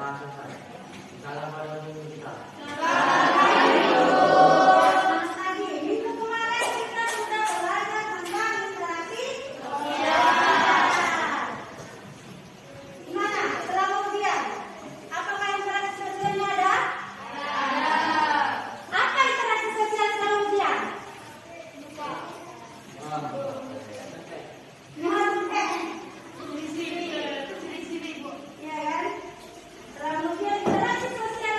langsung saja. Assalamualaikum kita. Selamat pagi. Minggu kemarin kita sudah belajar tentang literasi sosial. Gimana? Setelah ujian, apakah interaksi sosialnya ada? Apa interaksi sosial setelah ujian? Ya kan? Setelah ujian interaksi sosial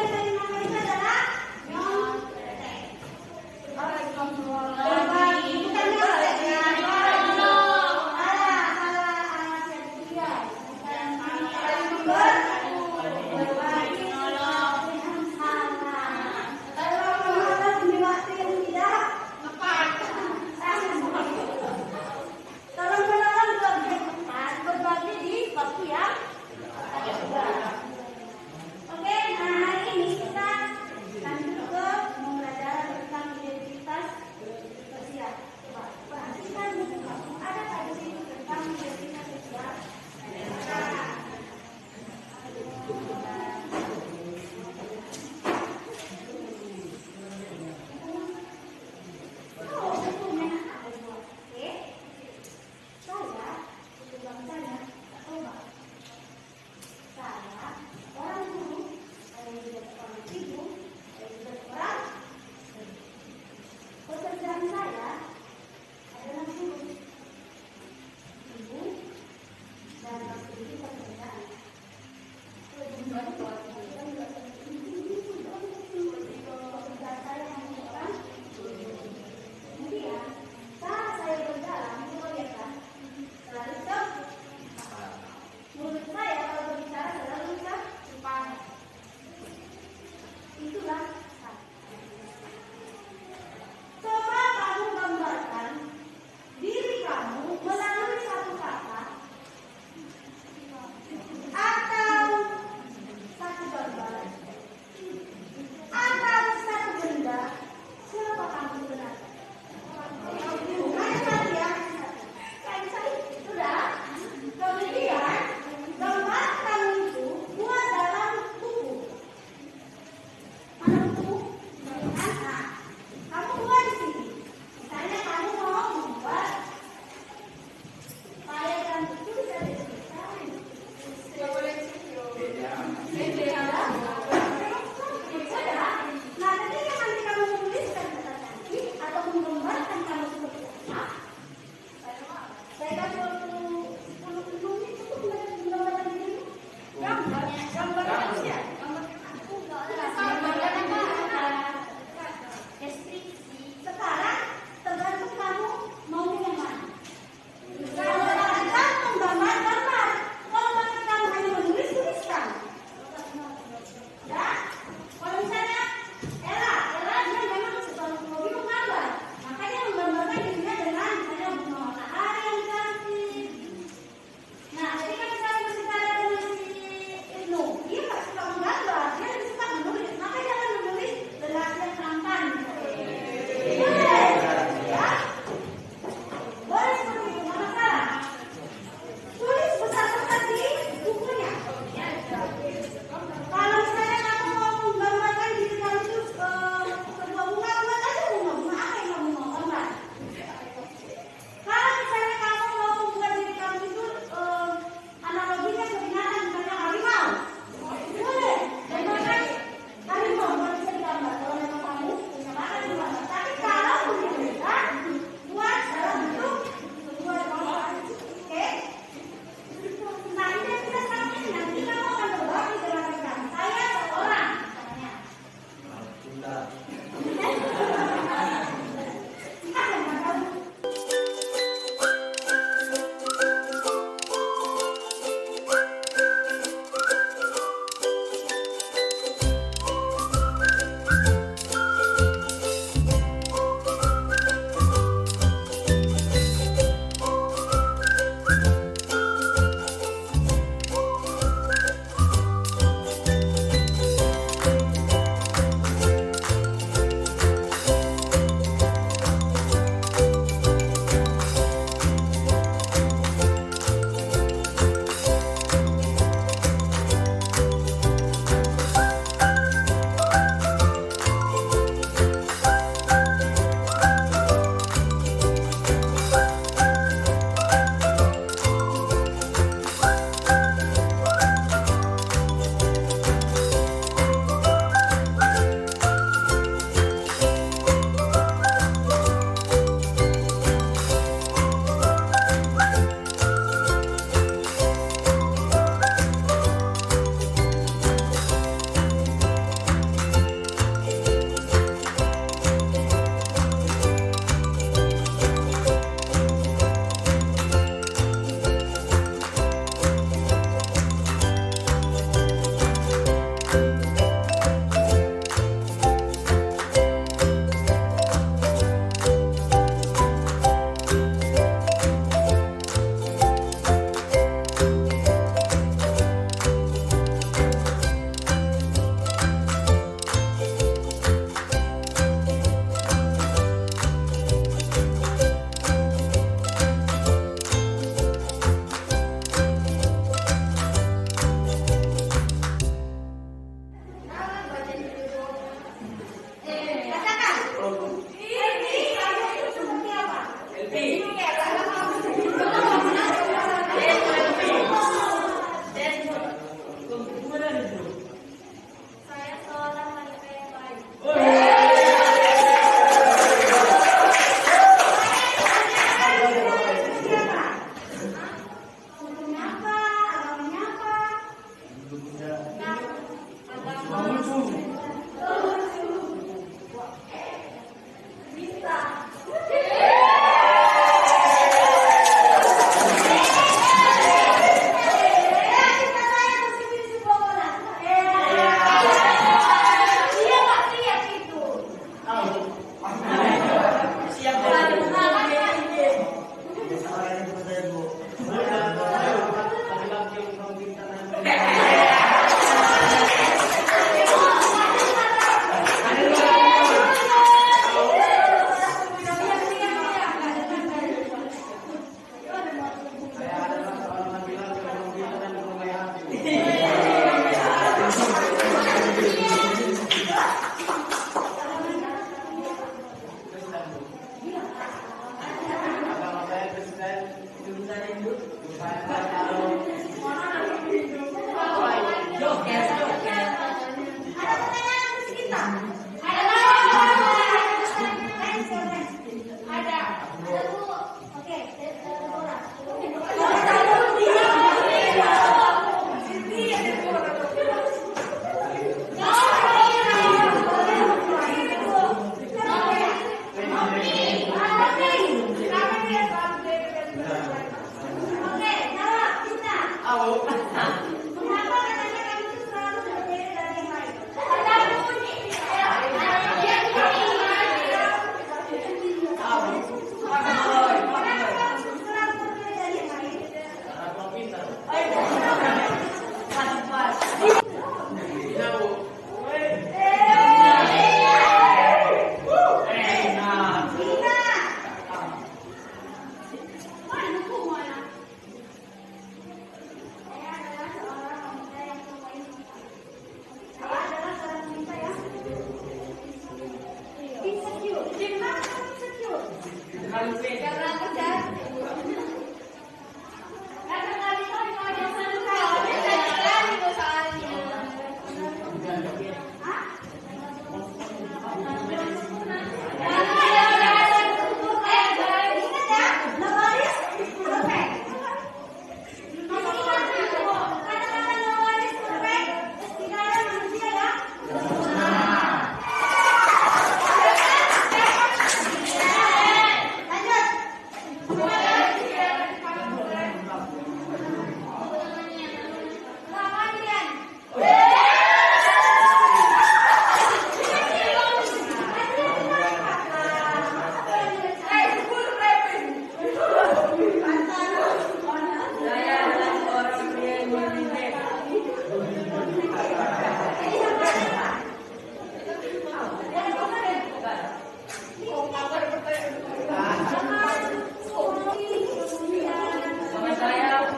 Nama saya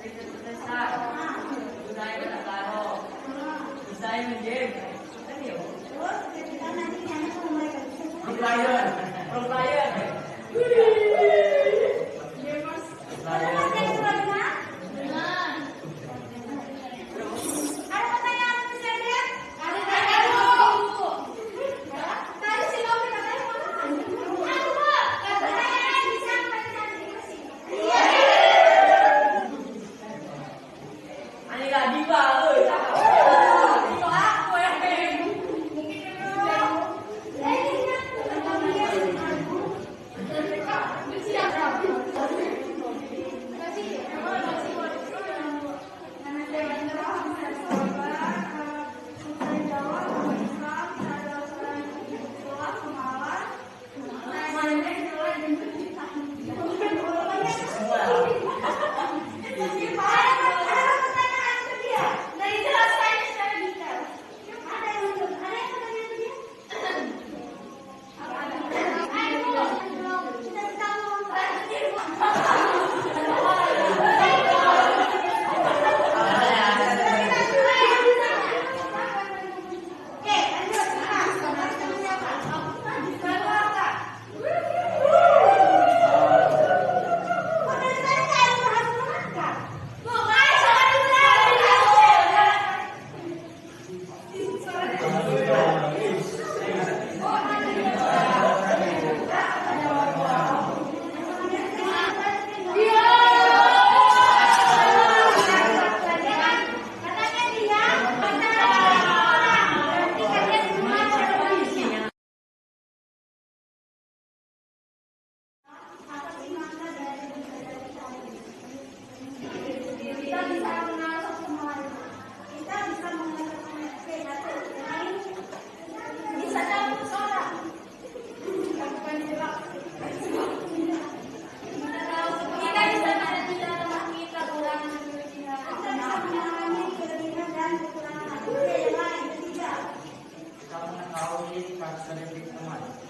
Richard Putesa. Saya kata Karo. Saya menjadi pro player. Pro player. Ani lagi Pak.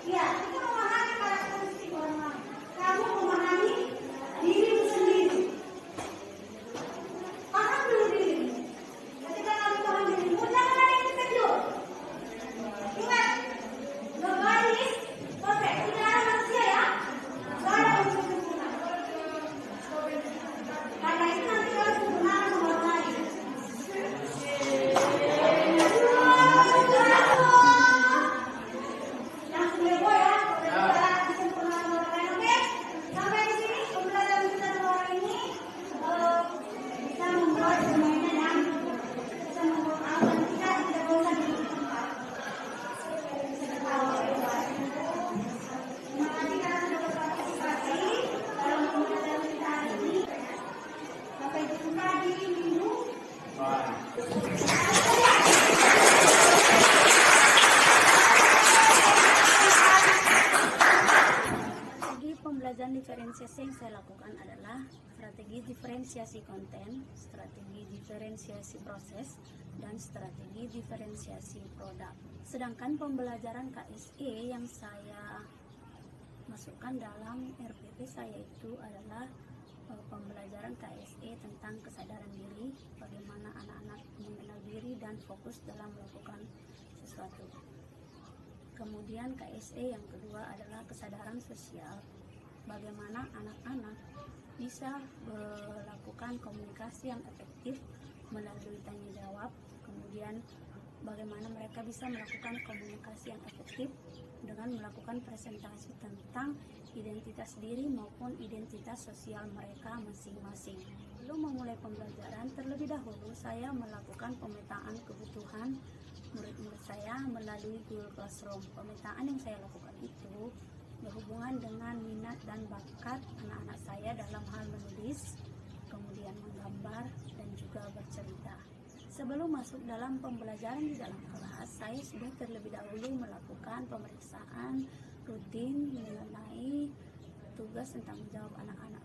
Ya, kita memahami karakteristik orang lain. Kamu memahami dirimu sendiri. Paham dulu dirimu. Ketika kamu paham dirimu, jangan ada yang insecure. Ingat, nobody is perfect. Tidak ada manusia ya. Tidak ada manusia sempurna. Karena itu nanti kamu sempurna sama orang lain. Langsung heboh ya, kita disempurnakan orang lain, oke? Sampai di sini pembelajaran kita hari ini bisa membuat semuanya dan bisa membuat awan kita tidak bosan di tempat. Bisa tahu ya. Terima kasih karena sudah berpartisipasi dalam pembelajaran kita hari ini. Sampai jumpa di minggu. Strategi pembelajaran diferensiasi yang saya lakukan adalah strategi diferensiasi konten, strategi diferensiasi proses, dan strategi diferensiasi produk. Sedangkan pembelajaran KSE yang saya masukkan dalam RPP saya itu adalah pembelajaran KSE tentang kesadaran diri, bagaimana anak-anak mengenal diri dan fokus dalam melakukan sesuatu. Kemudian KSE yang kedua adalah kesadaran sosial, bagaimana anak-anak bisa melakukan komunikasi yang efektif melalui tanya jawab, kemudian bagaimana mereka bisa melakukan komunikasi yang efektif dengan melakukan presentasi tentang identitas diri maupun identitas sosial mereka masing-masing. Sebelum memulai pembelajaran, terlebih dahulu saya melakukan pemetaan kebutuhan murid-murid saya melalui Google Classroom. Pemetaan yang saya lakukan itu berhubungan dengan minat dan bakat anak-anak saya dalam hal menulis, kemudian menggambar, dan juga bercerita. Sebelum masuk dalam pembelajaran di dalam kelas, saya sudah terlebih dahulu melakukan pemeriksaan rutin mengenai tugas dan tanggung jawab anak-anak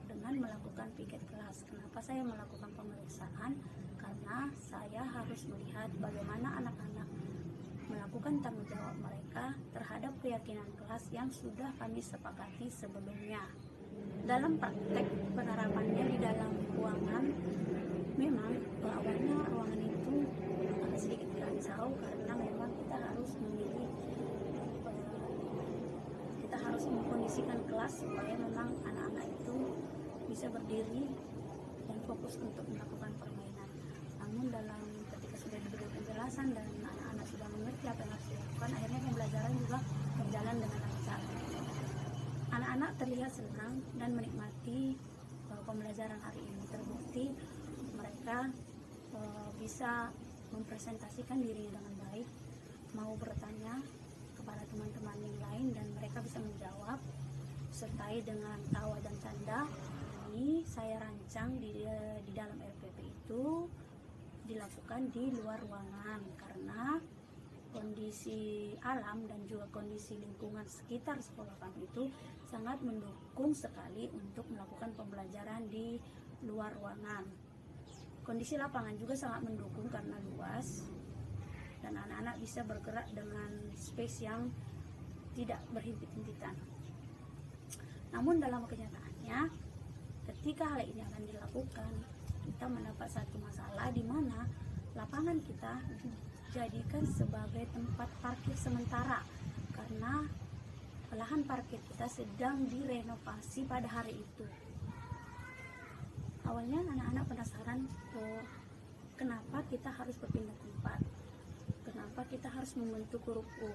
dengan melakukan piket kelas. Kenapa saya melakukan pemeriksaan? Karena saya harus melihat bagaimana anak-anak melakukan tanggung jawab mereka terhadap keyakinan kelas yang sudah kami sepakati sebelumnya. Dalam praktek penerapannya di dalam ruangan, memang awalnya ruangan itu agak sedikit kacau karena memang kita harus memilih, kita harus mengkondisikan kelas supaya memang anak-anak itu bisa berdiri dan fokus untuk melakukan permainan. Namun dalam ketika sudah diberi penjelasan dan anak-anak sudah mengerti apa yang harus dilakukan, akhirnya pembelajaran juga berjalan dengan lancar. Anak-anak terlihat senang dan menikmati pembelajaran hari ini. Terbukti mereka bisa mempresentasikan dirinya dengan baik, mau bertanya kepada teman-teman yang lain dan mereka bisa menjawab, sertai dengan tawa dan canda. Ini saya rancang di dalam RPP itu dilakukan di luar ruangan karena kondisi alam dan juga kondisi lingkungan sekitar sekolah kami itu sangat mendukung sekali untuk melakukan pembelajaran di luar ruangan. Kondisi lapangan juga sangat mendukung karena luas dan anak-anak bisa bergerak dengan space yang tidak berhimpit-himpitan. Namun dalam kenyataannya, ketika hal ini akan dilakukan, kita mendapat satu masalah di mana lapangan kita dijadikan sebagai tempat parkir sementara karena lahan parkir kita sedang direnovasi pada hari itu. Awalnya anak-anak penasaran, kenapa kita harus berpindah tempat, kenapa kita harus membentuk huruf U.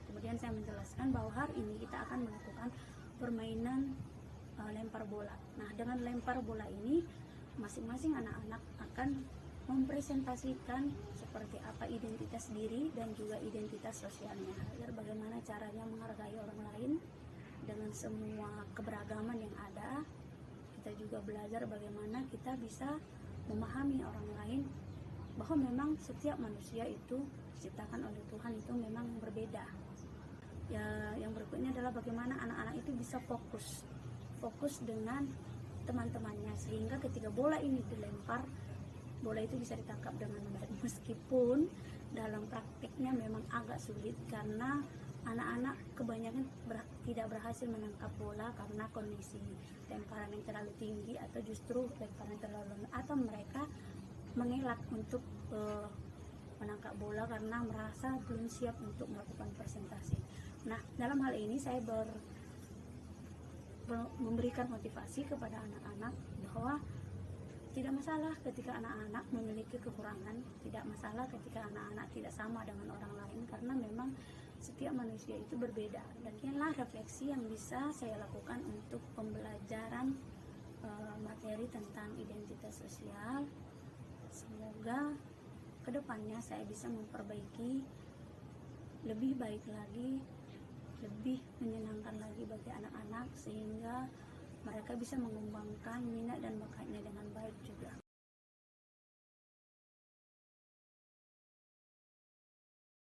Kemudian saya menjelaskan bahwa hari ini kita akan melakukan permainan lempar bola. Nah, dengan lempar bola ini masing-masing anak-anak akan mempresentasikan seperti apa identitas diri dan juga identitas sosialnya, agar bagaimana caranya menghargai orang lain dengan semua keberagaman yang ada. Kita juga belajar bagaimana kita bisa memahami orang lain, bahwa memang setiap manusia itu diciptakan oleh Tuhan itu memang berbeda. Ya, yang berikutnya adalah bagaimana anak-anak itu bisa fokus dengan teman-temannya, sehingga ketika bola ini dilempar, bola itu bisa ditangkap dengan baik, meskipun dalam praktiknya memang agak sulit karena anak-anak kebanyakan tidak berhasil menangkap bola karena kondisi lemparan yang terlalu tinggi atau justru lemparan terlalu rendah, atau mereka mengelak untuk menangkap bola karena merasa belum siap untuk melakukan presentasi. Nah, dalam hal ini saya memberikan motivasi kepada anak-anak bahwa tidak masalah ketika anak-anak memiliki kekurangan, tidak masalah ketika anak-anak tidak sama dengan orang lain, karena memang setiap manusia itu berbeda. Dan inilah refleksi yang bisa saya lakukan untuk pembelajaran materi tentang identitas sosial. Semoga kedepannya saya bisa memperbaiki lebih baik lagi, lebih menyenangkan lagi bagi anak-anak, sehingga mereka bisa mengembangkan minat dan bakatnya dengan